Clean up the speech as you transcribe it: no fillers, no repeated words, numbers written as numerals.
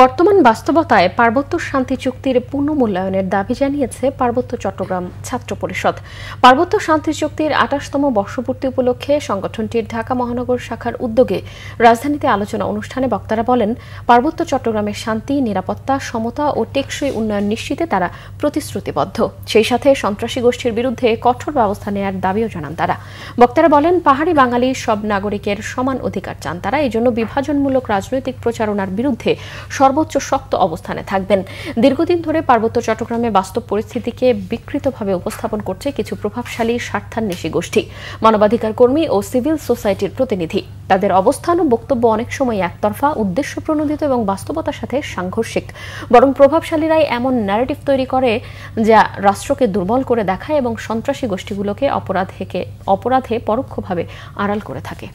বর্তমান বাস্তবতায় পার্বত্য শান্তি চুক্তির পুনর্মূল্যায়নের দাবি জানিয়েছে পার্বত্য চট্টগ্রাম ছাত্র পরিষদ। পার্বত্য শান্তি চুক্তির ২৮তম বর্ষপূর্তি উপলক্ষে সংগঠনটির ঢাকা মহানগর শাখার উদ্যোগে রাজধানীতে আলোচনা অনুষ্ঠানে বক্তারা বলেন, পার্বত্য চট্টগ্রামের শান্তি, নিরাপত্তা, সমতা ও টেকসই উন্নয়ন নিশ্চিতে তারা প্রতিশ্রুতিবদ্ধ। সেই সাথে সন্ত্রাসী গোষ্ঠীর বিরুদ্ধে কঠোর ব্যবস্থা নেওয়ার দাবিও জানান তারা। বক্তারা বলেন, পাহাড়ি বাঙালি সব নাগরিকের সমান অধিকার চান তারা। এজন্য বিভাজনমূলক রাজনৈতিক প্রচারণার বিরুদ্ধে সর্বোচ্চ শক্ত অবস্থানে থাকবেন। দীর্ঘদিন ধরে পার্বত্য চট্টগ্রামে বাস্তব পরিস্থিতিকে বিকৃতভাবে উপস্থাপন করছে কিছু প্রভাবশালী স্বার্থান্বেষী গোষ্ঠী, মানবাধিকার কর্মী ও সিভিল সোসাইটির প্রতিনিধি। তাদের অবস্থান ও বক্তব্য অনেক সময় একতরফা, উদ্দেশ্য প্রণোদিত এবং বাস্তবতার সাথে সাংঘর্ষিক। বরং প্রভাবশালীরাই এমন ন্যারেটিভ তৈরি করে যা রাষ্ট্রকে দুর্বল করে দেখায় এবং সন্ত্রাসী গোষ্ঠীগুলোকে অপরাধে পরোক্ষভাবে আড়াল করে থাকে।